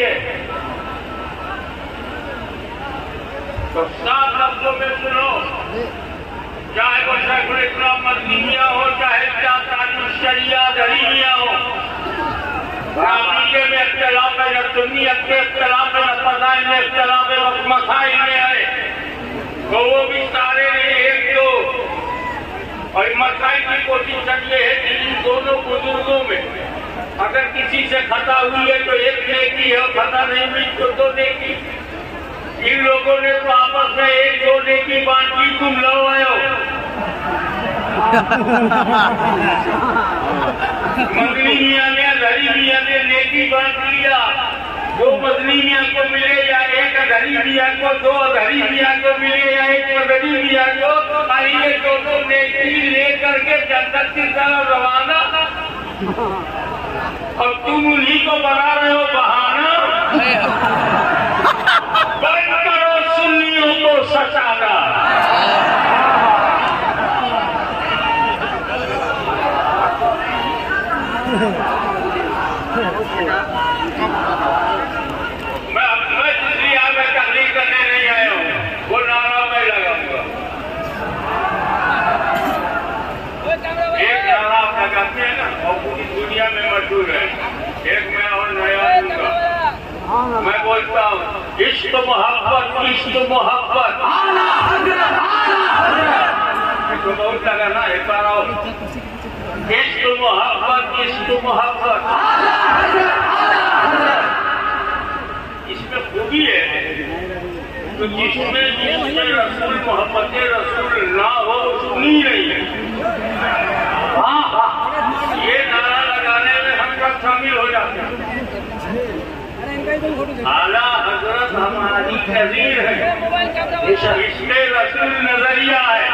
है। तो सात लफ्जों में सुनो, चाहे वो शेखुल इस्लाम मदनी मियां हो, चाहे शरिया दरी मियां हो, अकीदे में इख्तिलाफ है, न सुन्नियत में इख्तिलाफ है, न फज़ाइल में इख्तिलाफ है, बस मसाइल में है। तो वो भी सारे एक दो और मसाइल की पोजीशन ये है कि इन दोनों बुजुर्गों में अगर किसी से खता हुई है तो एक नेकी है, खता नहीं हुई तो दो नेकी। इन लोगों ने तो आपस में एक दो नेकी बांटी, तुम लो आयो। मदनी मियां ने अजहरी मियां ने नेकी बांट लिया, दो मदनी मियां को मिले या एक अजहरी मियां को, दो अजहरी मियां को मिले या एक मदनी मियां को, ये दोनों नेकी लेकर के जन्नत की तरफ रवाना, और तुम उन्हीं को बना रहे हो बहाना। बंद करो सुन्नियों को सचाना। मैं इसलिए यहाँ में तकलीफ करने नहीं आया हूँ, वो नारा मैं लगाऊंगा। एक नारा आप लगाते हैं ना, और पूरी दुनिया में मशहूर है, एक मैं और नया दूंगा। मैं बोलता हूँ इश्क मोहब्बत, इश्क मोहब्बत। इसको बहुत लगा ना, एक बार आओ। इश्क मोहब्बत, इश्क मोहब्बत। इसमें खूबी है तो जिसमें रसूल मोहब्बत रसूल ना हो सुनी नहीं है। हाँ हाँ, ये नारा लगाने में हम सब शामिल हो जाते हैं। आला हजरत हमारी तहजीर है, इसमें रसूल नजरिया है।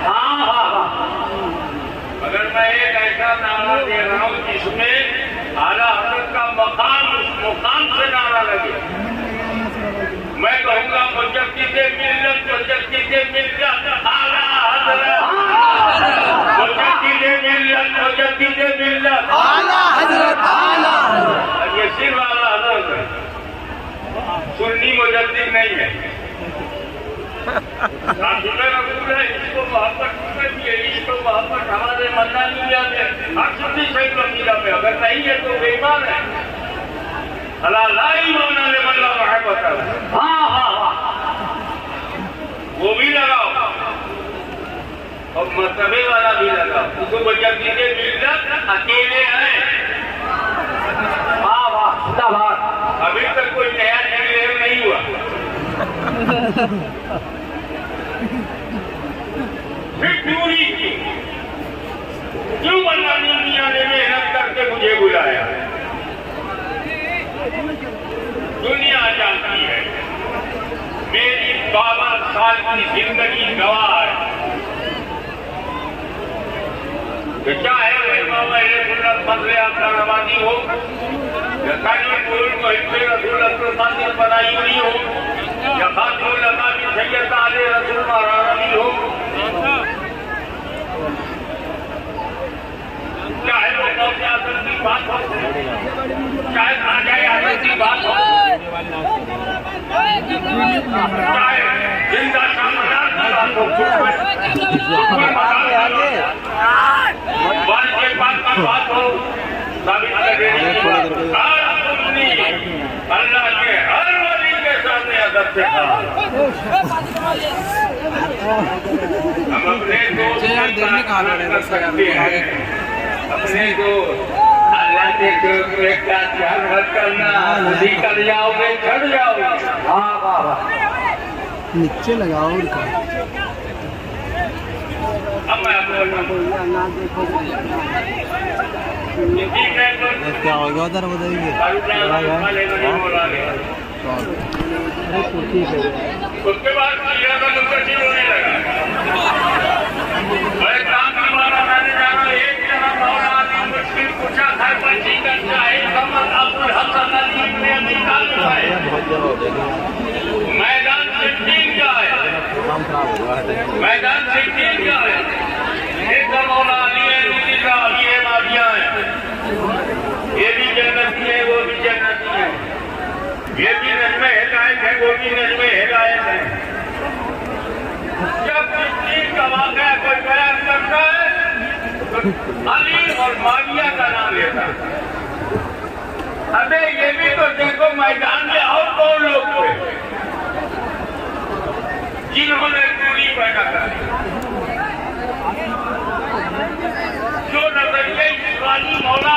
हाँ हाँ हाँ, अगर मैं एक ऐसा नारा दे रहा हूँ जिसमें आला हजरत का मकाम, उस मुकाम से नारा लगे, मैं कहूँगा मुजद्दिदे मिल्लत, मुजद्दिदे मिल्लत आला हजरत, मुजद्दिदे मिल्लत, मुजद्दिदे मिल्लत आला हजरत, आला हजरत। ये सिर्फ आला हजरत है, सुन्नी मुजद्दिद नहीं है। रसूल है, इसको मोहब्बत में भी है, इसको मोहब्बत हमारे मन्नानी मियां में, हर सुन्नी शहीद अकीदा में अगर नहीं है तो बेईमान है। अल्लाह ला ईमान ले मल्ला मोहब्बत। हाँ हाँ हाँ, वो भी लगाओ और मर्तबे वाला भी लगाओ। उसको मुजद्दिदे मिल्लत अकेले हैं। हाँ वाह, जिंदाबाद। अभी तक कोई नया निर्णय नहीं हुआ। फिर पूरी क्यों मन्नानी मियां ने मेहनत करके मुझे बुलाया? दुनिया जानती है मेरी 52 साल की जिंदगी गवाह है। चाहे वही बाबा फजले आपका रवानी हो, या रसूल बनाई हुई हो, या खातुल अकामी सैयद आले रसूल महारानी हो, चाहे वो गौसे आजम की बात हो, चाहे खाजाए आजम की बात हो, चाहे जिंदा शानदार की बात हो, वन के पास का बात हो, साबित करेगी अल्लाह के हर वली के सामने अदब से हम अपने दोस्त कर सकते हैं, अपने को अल्लाह के एक का ध्यान मत करना, निकल जाओगे, चढ़ जाओगे। हाँ वाह, नीचे लगाओ उनका। अब मैं क्या होगा उधर बताइए। उसके बाद मुंतशिर होने लगा। काम करवाना, मैंने जाना एक जना मौलाना मुश्किल पूछा घर पर जीकर चाहे कमर अब्दुल हसन अली ने निकाल पाए। मैदान सिद्दीक का है, मैदान सिद्दीक का है। एक मौला अली है, दूसरा अली मादिया है। ये भी जन्नती है, वो भी जन्नती है। ये भी नज़्म हिदायत है, वो भी नज़्म हिदायत है। जब किस चीज का वाक़या कोई बयान करता है तो अली और माविया का नाम लेता है। अबे ये भी तो देखो मैदान में और कौन लोग थे जिन्होंने दूरी पैदा कर जो नजरिया इस्लामी मौला